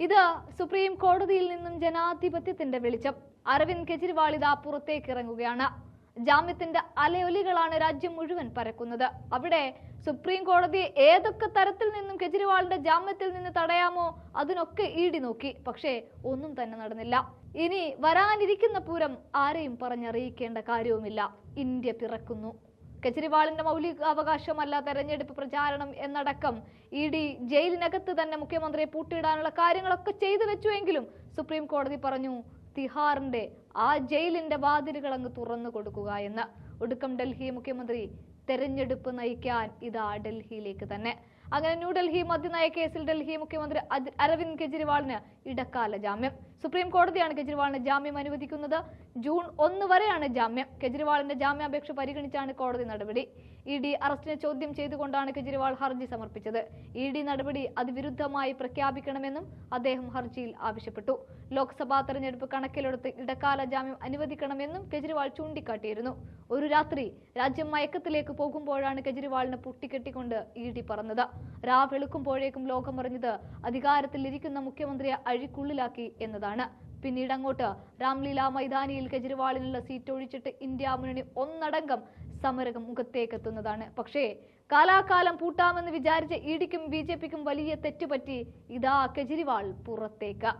ഇത് സുപ്രീം കോടതിയിൽ നിന്നും ജനാധിപത്യത്തിന്റെ വെളിച്ചം. അരവിന്ദ് കെജ്രിവാൾ ഇതാ പുറത്തേക്ക് ഇറങ്ങുകയാണ്. ജാമ്യത്തിന്റെ അലയൊലികളാണ് രാജ്യം മുഴുവൻ പരക്കുന്നത്. അവിടെ സുപ്രീം കോടതി ഏതൊക്കെ തരത്തിൽ നിന്നും കെജ്രിവാളിന്റെ ജാമ്യത്തിൽ നിന്ന് തടയാമോ അതിനൊക്കെ ഈടി നോക്കി. പക്ഷേ ഒന്നും തന്നെ നടന്നില്ല. ഇനി വരാനിരിക്കുന്ന പൂരം ആരെയും പറഞ്ഞറിയിക്കേണ്ട കാര്യവുമില്ല. ഇന്ത്യ പിറക്കുന്നു. കെജ്രിവാളിന്റെ മൗലികാവകാശമല്ല തെരഞ്ഞെടുപ്പ് പ്രചാരണം എന്നടക്കം ഇഡി ജയിലിനകത്ത് തന്നെ മുഖ്യമന്ത്രിയെ പൂട്ടിയിടാനുള്ള കാര്യങ്ങളൊക്കെ ചെയ്തു വെച്ചുവെങ്കിലും സുപ്രീം കോടതി പറഞ്ഞു തിഹാറിന്റെ ആ ജയിലിന്റെ വാതിലുകൾ അങ്ങ് തുറന്നു കൊടുക്കുക എന്ന്. ഒടുക്കം ഡൽഹി മുഖ്യമന്ത്രി തെരഞ്ഞെടുപ്പ് നയിക്കാൻ ഇതാ ഡൽഹിയിലേക്ക് തന്നെ. അങ്ങനെ ന്യൂഡൽഹി മദ്യനയ കേസിൽ ഡൽഹി മുഖ്യമന്ത്രി അരവിന്ദ് കെജ്രിവാളിന് ഇടക്കാല ജാമ്യം. സുപ്രീം കോടതിയാണ് കെജ്രിവാളിന് ജാമ്യം അനുവദിക്കുന്നത്. ജൂൺ 1 വരെയാണ് ജാമ്യം. കെജ്രിവാളിന്റെ ജാമ്യാപേക്ഷ പരിഗണിച്ചാണ് കോടതി നടപടി. ഇഡി അറസ്റ്റിനെ ചോദ്യം ചെയ്തുകൊണ്ടാണ് കെജ്രിവാൾ ഹർജി സമർപ്പിച്ചത്. ഇഡി നടപടി അതിവിരുദ്ധമായി പ്രഖ്യാപിക്കണമെന്നും അദ്ദേഹം ഹർജിയിൽ ആവശ്യപ്പെട്ടു. ലോക്സഭാ തെരഞ്ഞെടുപ്പ് കണക്കിലെടുത്ത് ഇടക്കാല ജാമ്യം അനുവദിക്കണമെന്നും കെജ്രിവാൾ ചൂണ്ടിക്കാട്ടിയിരുന്നു. ഒരു രാത്രി രാജ്യം മയക്കത്തിലേക്ക് പോകുമ്പോഴാണ് കെജ്രിവാളിനെ പൊട്ടിക്കെട്ടിക്കൊണ്ട് ഇഡി പറഞ്ഞത്. രാവെളുക്കുമ്പോഴേക്കും ലോകമറിഞ്ഞത് അധികാരത്തിൽ ഇരിക്കുന്ന മുഖ്യമന്ത്രിയെ അഴിക്കുള്ളിലാക്കി എന്നതാണ്. പിന്നീട് അങ്ങോട്ട് രാംലീല മൈതാനിയിൽ കെജ്രിവാളിനുള്ള സീറ്റ് ഒഴിച്ചിട്ട് ഇന്ത്യ മുന്നണി ഒന്നടങ്കം സമരം മുഖത്തേക്കെത്തുന്നതാണ്. പക്ഷേ കാലാകാലം പൂട്ടാമെന്ന് വിചാരിച്ച ഇഡിക്കും ബി.ജെ.പിക്കും വലിയ തെറ്റുപറ്റി. ഇതാ കെജ്രിവാൾ പുറത്തേക്ക്.